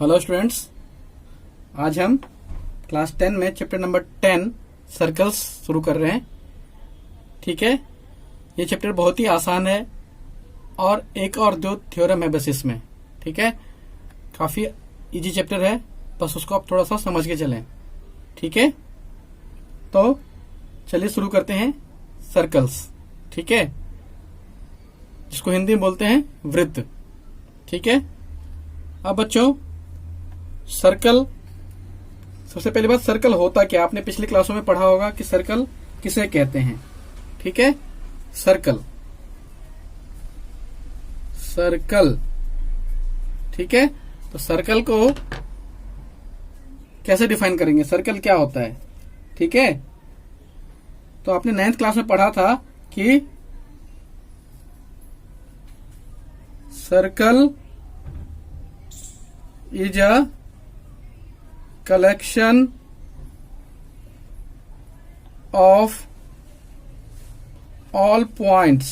Hello students, आज हम class 10 में चैप्टर नंबर 10 सर्कल्स शुरू कर रहे हैं। ठीक है, ये चैप्टर बहुत ही आसान है और एक और दो थ्योरम है बस इसमें। ठीक है, काफी इजी चैप्टर है, बस उसको आप थोड़ा सा समझ के चलें। ठीक है, तो चलिए शुरू करते हैं। सर्कल्स, ठीक है, जिसको हिंदी में बोलते हैं वृत्त। ठीक है, अब बच्चों सर्कल, सबसे पहली बात, सर्कल होता क्या? आपने पिछली क्लासों में पढ़ा होगा कि सर्कल किसे कहते हैं। ठीक है, सर्कल, सर्कल। ठीक है, तो सर्कल को कैसे डिफाइन करेंगे? सर्कल क्या होता है? ठीक है, तो आपने 9th क्लास में पढ़ा था कि circle is a collection of all points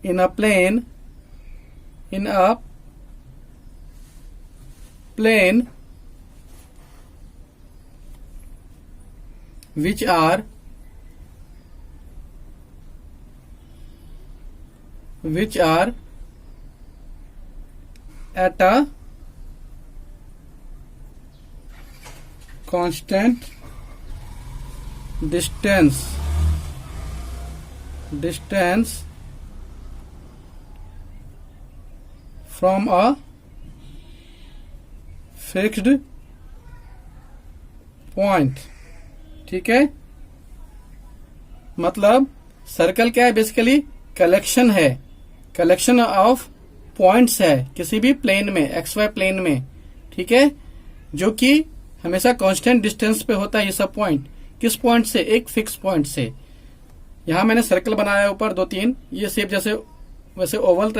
in a plane which are at a constant distance from a fixed point। ठीक है, मतलब सर्कल क्या है? बेसिकली कलेक्शन है, कलेक्शन ऑफ पॉइंट्स है किसी भी प्लेन में, एक्स वाई प्लेन में। ठीक है, जो कि हमेशा कांस्टेंट डिस्टेंस पे होता है। ये सब पॉइंट किस पॉइंट से? एक फिक्स पॉइंट से। यहां मैंने सर्कल बनाया है ऊपर 2-3, ये शेप जैसे वैसे ओवल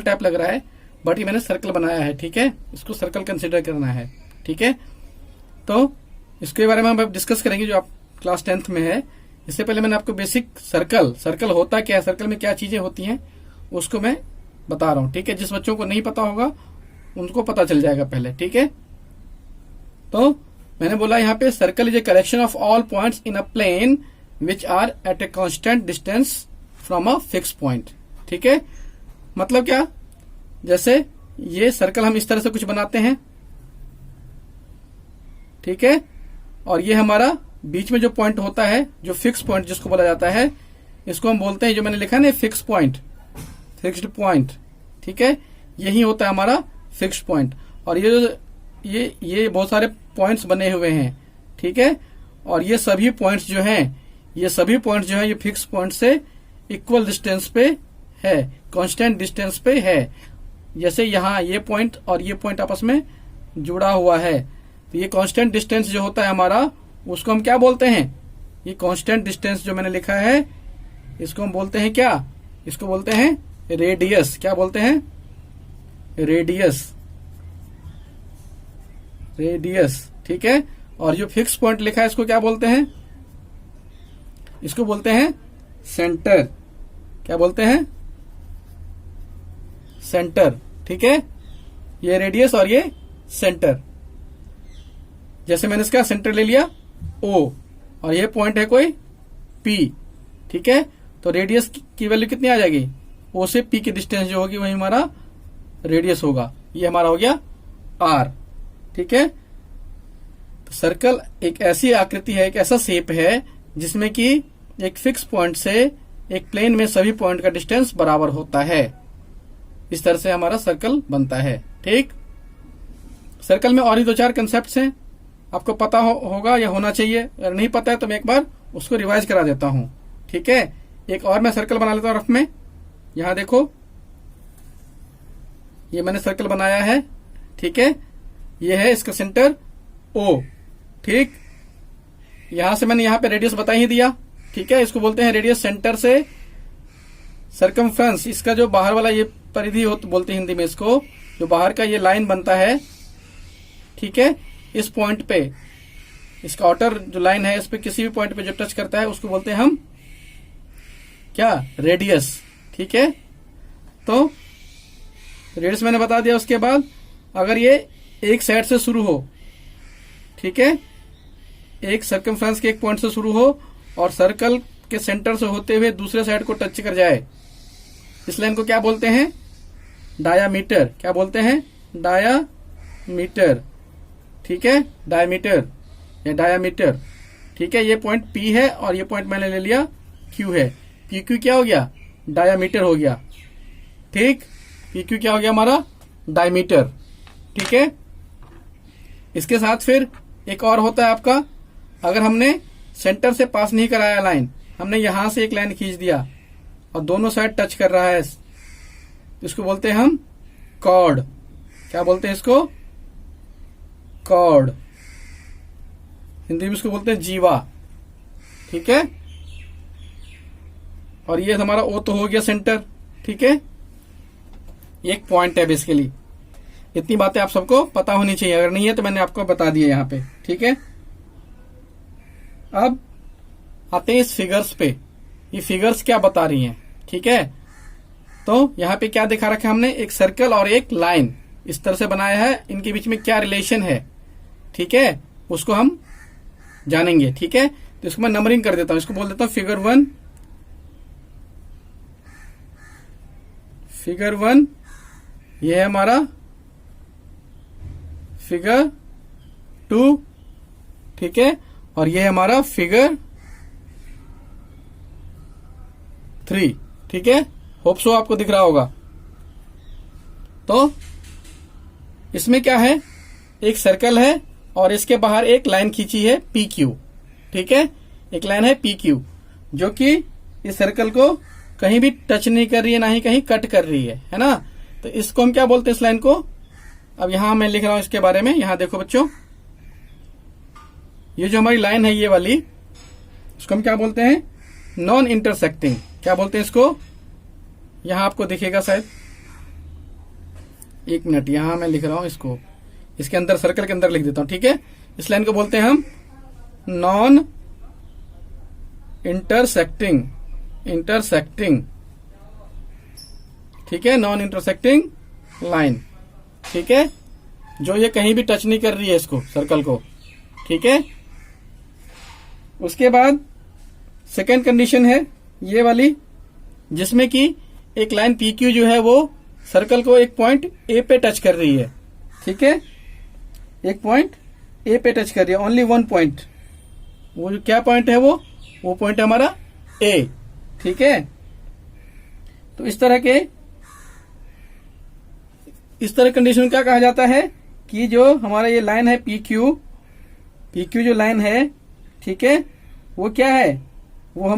टाइप लग रहा है, बट ये मैंने सर्कल बनाया है। ठीक है, इसको सर्कल कंसिडर करना है। ठीक है, तो इसके बारे में हम डिस्कस करेंगे जो आप क्लास 10th में है। इससे पहले मैंने आपको बेसिक सर्कल होता क्या है, सर्कल में क्या चीजें होती हैं, उसको मैं बता रहा हूं। ठीक है, जिस बच्चों को नहीं पता होगा उनको पता चल जाएगा पहले। ठीक है, तो मैंने बोला यहाँ पे circle is a collection of all points in a plane which are at a constant distance from a fix point. ठीक है, मतलब क्या? जैसे ये सर्कल हम इस तरह से कुछ बनाते हैं। ठीक है, और ये हमारा बीच में जो पॉइंट होता है, जो फिक्स पॉइंट जिसको बोला जाता है, इसको हम बोलते हैं, जो मैंने लिखा है ना, फिक्स पॉइंट, फिक्स्ड पॉइंट। ठीक है, यही होता है हमारा फिक्स्ड पॉइंट। और ये बहुत सारे पॉइंट्स बने हुए हैं। ठीक है, और ये सभी पॉइंट्स जो हैं, ये फिक्स पॉइंट से इक्वल डिस्टेंस पे है, कांस्टेंट डिस्टेंस पे है। जैसे यहाँ ये पॉइंट और ये पॉइंट आपस में जुड़ा हुआ है, तो ये कांस्टेंट डिस्टेंस जो होता है हमारा, उसको हम क्या बोलते हैं? ये कांस्टेंट डिस्टेंस जो मैंने लिखा है, इसको हम बोलते हैं क्या? इसको बोलते हैं रेडियस। क्या बोलते हैं? रेडियस। ठीक है, और जो फिक्स पॉइंट लिखा है इसको क्या बोलते हैं? इसको बोलते हैं सेंटर। क्या बोलते हैं? सेंटर। ठीक है, ये रेडियस और ये सेंटर। जैसे मैंने इसका सेंटर ले लिया O, और ये पॉइंट है कोई P। ठीक है, तो रेडियस की वैल्यू कितनी आ जाएगी? O से P की डिस्टेंस जो होगी वही हमारा रेडियस होगा। ये हमारा हो गया R। ठीक है, तो सर्कल एक ऐसी आकृति है, एक ऐसा शेप है जिसमें कि एक फिक्स पॉइंट से एक प्लेन में सभी पॉइंट का डिस्टेंस बराबर होता है। इस तरह से हमारा सर्कल बनता है। ठीक, सर्कल में और ही 2-4 कंसेप्ट हैं, आपको पता होगा या होना चाहिए। अगर नहीं पता है तो मैं एक बार उसको रिवाइज करा देता हूं। ठीक है, एक और मैं सर्कल बना लेता हूं रफ में। यहां देखो, ये मैंने सर्कल बनाया है। ठीक है, ये है इसका सेंटर O। ठीक, यहां से मैंने यहां पे रेडियस बता ही दिया। ठीक है, इसको बोलते हैं रेडियस। सेंटर से सर्कमफ्रेंस, इसका जो बाहर वाला ये परिधि बोलते हैं हिंदी में इसको, जो बाहर का ये लाइन बनता है। ठीक है, इस पॉइंट पे, इसका आउटर जो लाइन है, इस पे किसी भी पॉइंट पे जो टच करता है उसको बोलते हैं हम क्या? रेडियस। ठीक है, तो रेडियस मैंने बता दिया। उसके बाद अगर ये एक साइड से शुरू हो, ठीक है, एक सर्कमफ्रेंस के एक पॉइंट से शुरू हो और सर्कल के सेंटर से होते हुए दूसरे साइड को टच कर जाए, इस लाइन को क्या बोलते हैं? डायामीटर। क्या बोलते हैं? डायामीटर। ठीक है, डायमीटर या डायामीटर। ठीक है, ये पॉइंट P है और ये पॉइंट मैंने ले लिया Q है। PQ क्या हो गया? डायामीटर हो गया। ठीक, PQ क्या हो गया हमारा? डायमीटर। ठीक है, इसके साथ फिर एक और होता है आपका, अगर हमने सेंटर से पास नहीं कराया लाइन, हमने यहां से एक लाइन खींच दिया और दोनों साइड टच कर रहा है, इसको बोलते हैं हम कॉर्ड। क्या बोलते हैं इसको? कॉर्ड। हिंदी में इसको बोलते हैं जीवा। ठीक है, और ये हमारा O तो हो गया सेंटर। ठीक है, एक पॉइंट है बेसिकली। इतनी बातें आप सबको पता होनी चाहिए, अगर नहीं है तो मैंने आपको बता दिया यहां पे। ठीक है, अब आते हैं इस फिगर्स पे। ये फिगर्स क्या बता रही हैं? ठीक है, तो यहां पे क्या दिखा रखा है हमने? एक सर्कल और एक लाइन इस तरह से बनाया है, इनके बीच में क्या रिलेशन है, ठीक है, उसको हम जानेंगे। ठीक है, तो इसको मैं नंबरिंग कर देता हूं, इसको बोल देता हूं फिगर 1, फिगर 1, ये है हमारा फिगर 2, ठीक है, और ये है हमारा फिगर 3। ठीक है, होप सो आपको दिख रहा होगा। तो इसमें क्या है? एक सर्कल है और इसके बाहर एक लाइन खींची है PQ। ठीक है, एक लाइन है PQ जो कि इस सर्कल को कहीं भी टच नहीं कर रही है, ना ही कहीं कट कर रही है ना। तो इसको हम क्या बोलते हैं? इस लाइन को, अब यहां मैं लिख रहा हूं इसके बारे में। यहां देखो बच्चों, ये जो हमारी लाइन है ये वाली, इसको हम क्या बोलते हैं? Non intersecting. क्या बोलते हैं इसको? यहां आपको दिखेगा शायद, एक मिनट, यहां मैं लिख रहा हूं इसको, इसके अंदर सर्कल के अंदर लिख देता हूं। ठीक है, इस लाइन को बोलते हैं हम नॉन इंटरसेक्टिंग। इंटरसेक्टिंग, ठीक है, नॉन इंटरसेक्टिंग लाइन। ठीक है, जो ये कहीं भी टच नहीं कर रही है इसको, सर्कल को। ठीक है, उसके बाद सेकेंड कंडीशन है ये वाली, जिसमें कि एक लाइन PQ जो है वो सर्कल को एक पॉइंट A पे टच कर रही है। ठीक है, एक पॉइंट A पे टच कर रही है, ओनली वन पॉइंट। वो जो क्या पॉइंट है वो पॉइंट है हमारा A। ठीक है, तो इस तरह कंडीशन क्या कहा जाता है कि जो हमारा ये लाइन है PQ जो लाइन है, ठीक है, वो क्या है? वो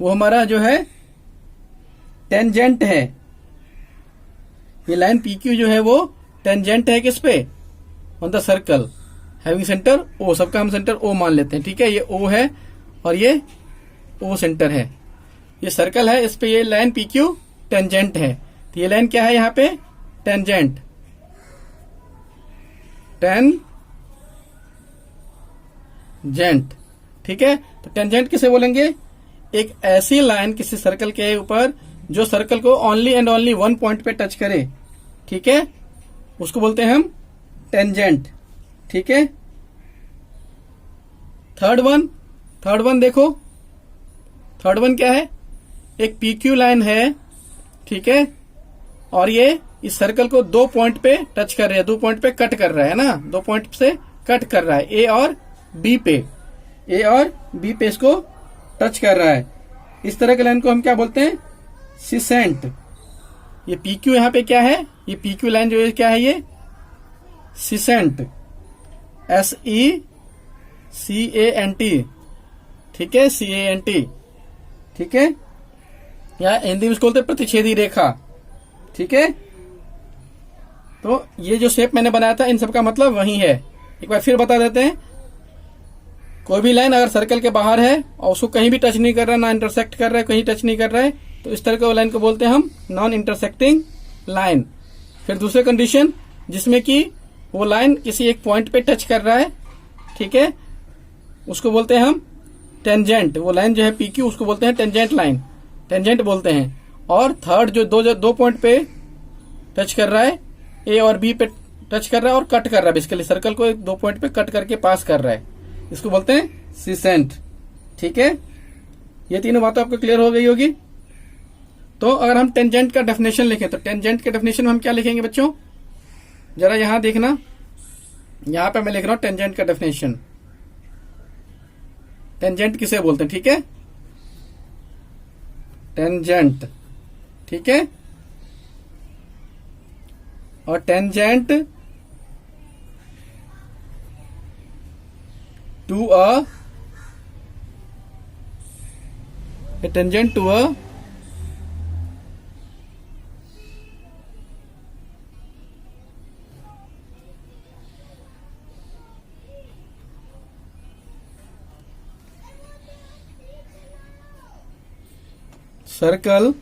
हमारा जो है टेंजेंट है। ये लाइन PQ जो है वो टेंजेंट है किस पे? On the circle having centre O। सबका हम सेंटर O मान लेते हैं। ठीक है, ये O है और ये O सेंटर है। ये सर्कल है, इस पे ये लाइन PQ टेंजेंट है। तो ये लाइन क्या है यहाँ पे? टेंजेंट। टेंजेंट। ठीक है, तो टेंजेंट किसे बोलेंगे? एक ऐसी लाइन किसी सर्कल के ऊपर जो सर्कल को only and only one point पे टच करे। ठीक है, उसको बोलते हैं हम टेंजेंट। ठीक है, थर्ड वन देखो, थर्ड वन क्या है? एक PQ लाइन है, ठीक है, और ये इस सर्कल को दो पॉइंट पे टच कर रहा है, दो पॉइंट पे कट कर रहा है ना, दो पॉइंट से कट कर रहा है, A और B पे इसको टच कर रहा है। इस तरह के लाइन को हम क्या बोलते हैं? सिसेंट। ये PQ यहां पे क्या है? ये PQ लाइन जो है क्या है? ये सिसेंट, SECANT। ठीक है, CANT। ठीक है, या हिंदी में इसको बोलते हैं प्रतिच्छेदी रेखा। ठीक है, तो ये जो शेप मैंने बनाया था इन सब का मतलब वही है। एक बार फिर बता देते हैं, कोई भी लाइन अगर सर्कल के बाहर है और उसको कहीं भी टच नहीं कर रहा, ना इंटरसेक्ट कर रहा है, कहीं टच नहीं कर रहा है, तो इस तरह के लाइन को बोलते हैं हम नॉन इंटरसेक्टिंग लाइन। फिर दूसरे कंडीशन जिसमें कि वो लाइन किसी एक पॉइंट पे टच कर रहा है, ठीक है, उसको बोलते हैं हम टेंजेंट। वो लाइन जो है PQ उसको बोलते हैं टेंजेंट लाइन, टेंजेंट बोलते हैं। और थर्ड जो दो पॉइंट पे टच कर रहा है, ए और बी पे टच कर रहा है और कट कर रहा है, बेसिकली सर्कल को 2 पॉइंट पे कट करके पास कर रहा है, इसको बोलते हैं सीसेंट। ठीक है, ये तीनों बातें आपको क्लियर हो गई होगी। तो अगर हम टेंजेंट का डेफिनेशन लिखें तो टेंजेंट के डेफिनेशन में हम क्या लिखेंगे बच्चों, जरा यहां देखना, यहां पे मैं लिख रहा हूं टेंजेंट का डेफिनेशन। टेंजेंट किसे बोलते हैं, ठीक है, टेंजेंट, ठीक है। और tangent to tangent to a circle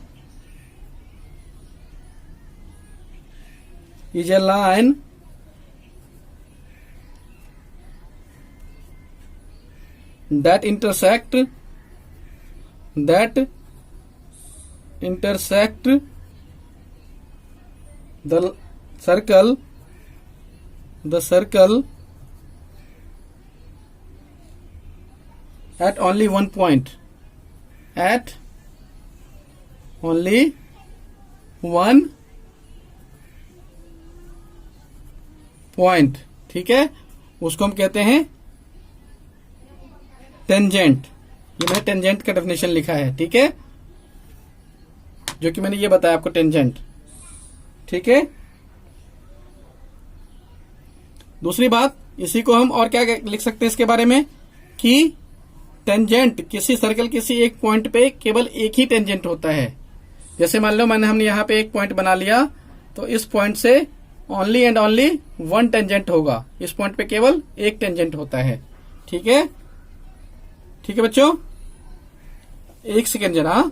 is a line that intersect the circle at only one point, at only one point, ठीक है, उसको हम कहते हैं टेंजेंट। ये मैंने टेंजेंट का डेफिनेशन लिखा है, ठीक है, जो कि मैंने ये बताया आपको टेंजेंट, ठीक है। दूसरी बात, इसी को हम और क्या लिख सकते हैं इसके बारे में कि टेंजेंट किसी सर्कल किसी एक पॉइंट पे केवल एक ही टेंजेंट होता है। जैसे मान लो हमने यहां पे एक पॉइंट बना लिया, तो इस पॉइंट से only and only one tangent होगा, इस पॉइंट पे केवल एक टेंजेंट होता है, ठीक है। ठीक है बच्चों, एक सेकेंड जरा,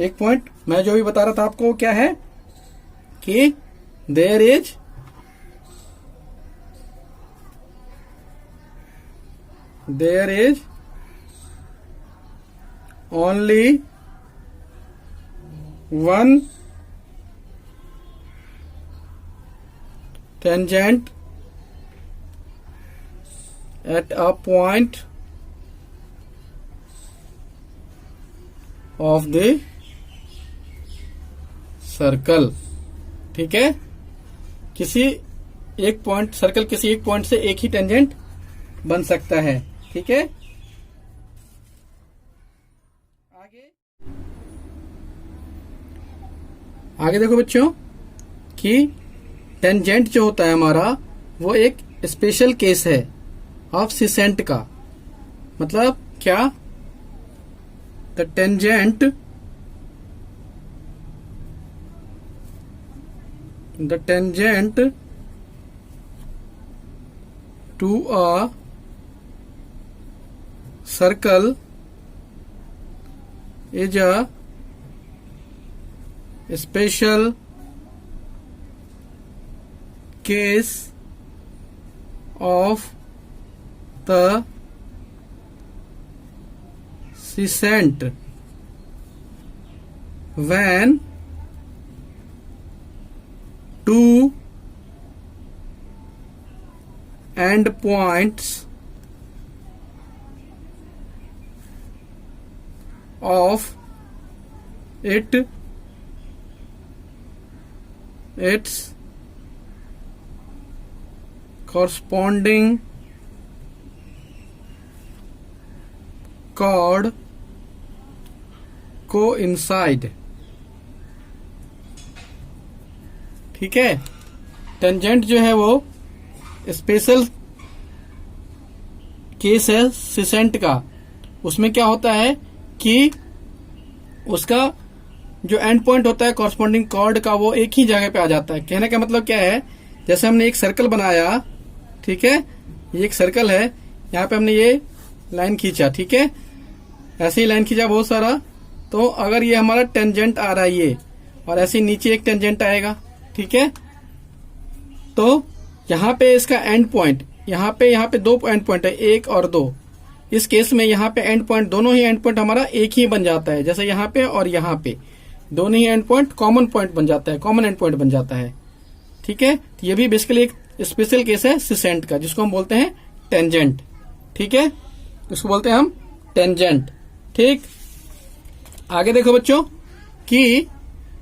एक पॉइंट मैं जो भी बता रहा था आपको क्या है कि there is only one tangent at a point of the circle, ठीक है। किसी एक पॉइंट सर्कल किसी एक पॉइंट से एक ही टेंजेंट बन सकता है, ठीक है। आगे देखो बच्चों कि टेंजेंट जो होता है हमारा वो एक स्पेशल केस है ऑफ सीसेंट का। मतलब क्या, the tangent to a circle is a special case of the secant when two endpoints of its corresponding chord coincide। ठीक है, टेंजेंट जो है वो स्पेशल केस है सीसेंट का। उसमें क्या होता है कि उसका जो एंड पॉइंट होता है कॉरस्पॉन्डिंग कॉर्ड का वो एक ही जगह पे आ जाता है। कहने का मतलब क्या है, जैसे हमने एक सर्कल बनाया, ठीक है, ये एक सर्कल है, यहाँ पे हमने ये लाइन खींचा, ठीक है, ऐसे ही लाइन खींचा बहुत सारा, तो अगर ये हमारा टेंजेंट आ रहा है ये, और ऐसे ही नीचे एक टेंजेंट आएगा, ठीक है, तो यहाँ पे इसका एंड पॉइंट, यहाँ पे दो एंड पॉइंट है, 1 और 2, इस केस में यहाँ पे एंड पॉइंट, दोनों ही एंड पॉइंट हमारा एक ही बन जाता है, जैसे यहाँ पे और यहाँ पे दोनों ही एंड पॉइंट कॉमन पॉइंट बन जाता है, कॉमन एंड पॉइंट बन जाता है। ठीक है, तो ये भी बेसिकली एक स्पेशल केस है सिसेंट का, जिसको हम बोलते हैं टेंजेंट। ठीक है, इसको बोलते हैं हम टेंजेंट। ठीक, आगे देखो बच्चों कि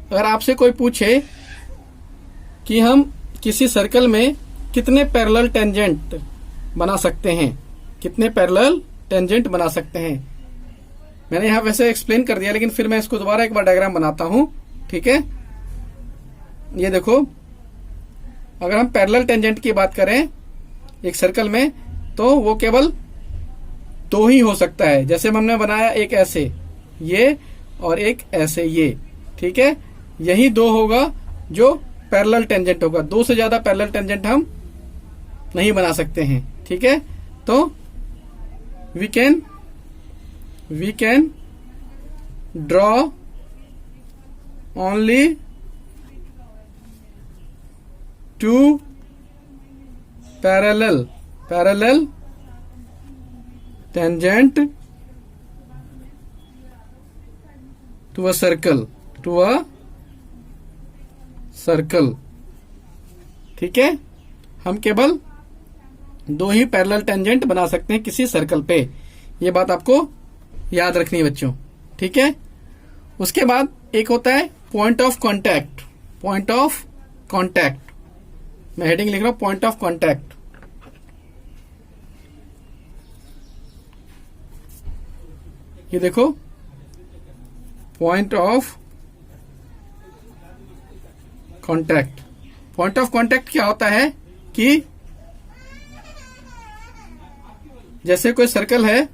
अगर आपसे कोई पूछे कि हम किसी सर्कल में कितने पैरेलल टेंजेंट बना सकते हैं, कितने पैरेलल टेंजेंट बना सकते हैं। मैंने यहां वैसे एक्सप्लेन कर दिया, लेकिन फिर मैं इसको दोबारा एक बार डायग्राम बनाता हूं। ठीक है, ये देखो, अगर हम पैरेलल टेंजेंट की बात करें एक सर्कल में, तो वो केवल दो ही हो सकता है। जैसे हमने बनाया एक ऐसे ये और एक ऐसे ये। ठीक है, यही दो होगा जो पैरेलल टेंजेंट होगा, दो से ज्यादा पैरेलल टेंजेंट हम नहीं बना सकते हैं। ठीक है, तो we can draw only two parallel tangent to a circle. ठीक है, हम केवल दो ही पैरेलल टेंजेंट बना सकते हैं किसी सर्कल पे। ये बात आपको याद रखनी है बच्चों। ठीक है, उसके बाद एक होता है point of contact. Point of contact, मैं हेडिंग लिख रहा हूं, पॉइंट ऑफ कांटेक्ट। ये देखो, point of contact. Point of contact क्या होता है कि जैसे कोई सर्कल है,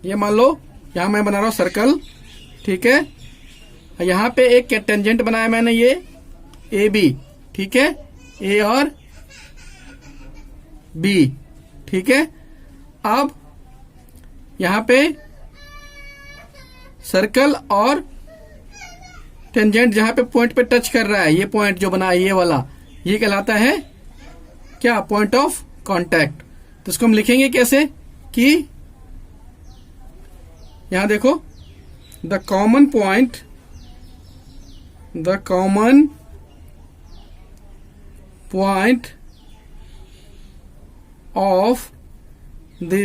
ये मान लो यहां मैं बना रहा हूं सर्कल। ठीक है, यहां पे एक टेंजेंट बनाया मैंने, ये ए बी। ठीक है, ए और बी। ठीक है, अब यहां पे सर्कल और टेंजेंट जहां पे पॉइंट पे टच कर रहा है, ये पॉइंट जो बना है ये वाला, ये कहलाता है क्या, पॉइंट ऑफ कांटेक्ट। तो इसको हम लिखेंगे कैसे कि यहां देखो, the common point of the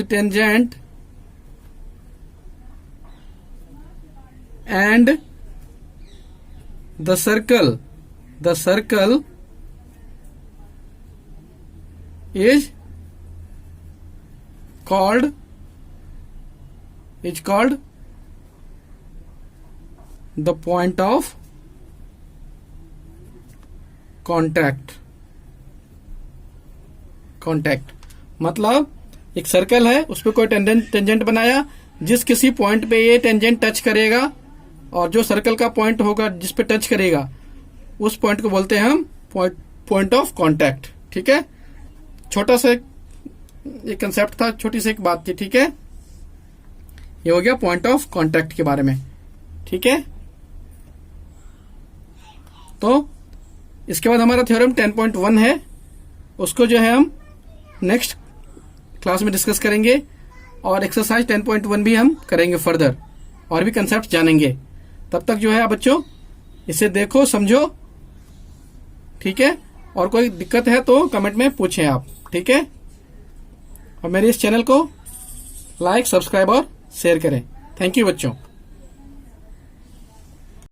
tangent and the circle is called the point of contact। मतलब एक सर्कल है, उस पर कोई टेंजेंट बनाया, जिस किसी पॉइंट पे ये टेंजेंट टच करेगा, और जो सर्कल का पॉइंट होगा जिस पे टच करेगा, उस पॉइंट को बोलते हैं हम पॉइंट ऑफ कांटेक्ट। ठीक है, छोटा सा एक कंसेप्ट था, छोटी सी एक बात थी। ठीक है, ये हो गया पॉइंट ऑफ कांटेक्ट के बारे में। ठीक है, तो इसके बाद हमारा थ्योरम 10.1 है, उसको जो है हम नेक्स्ट क्लास में डिस्कस करेंगे, और एक्सरसाइज 10.1 भी हम करेंगे फर्दर, और भी कंसेप्ट जानेंगे। तब तक जो है बच्चों इसे देखो, समझो। ठीक है, और कोई दिक्कत है तो कमेंट में पूछें आप। ठीक है, और मेरे इस चैनल को लाइक, सब्सक्राइब और शेयर करें। थैंक यू बच्चों।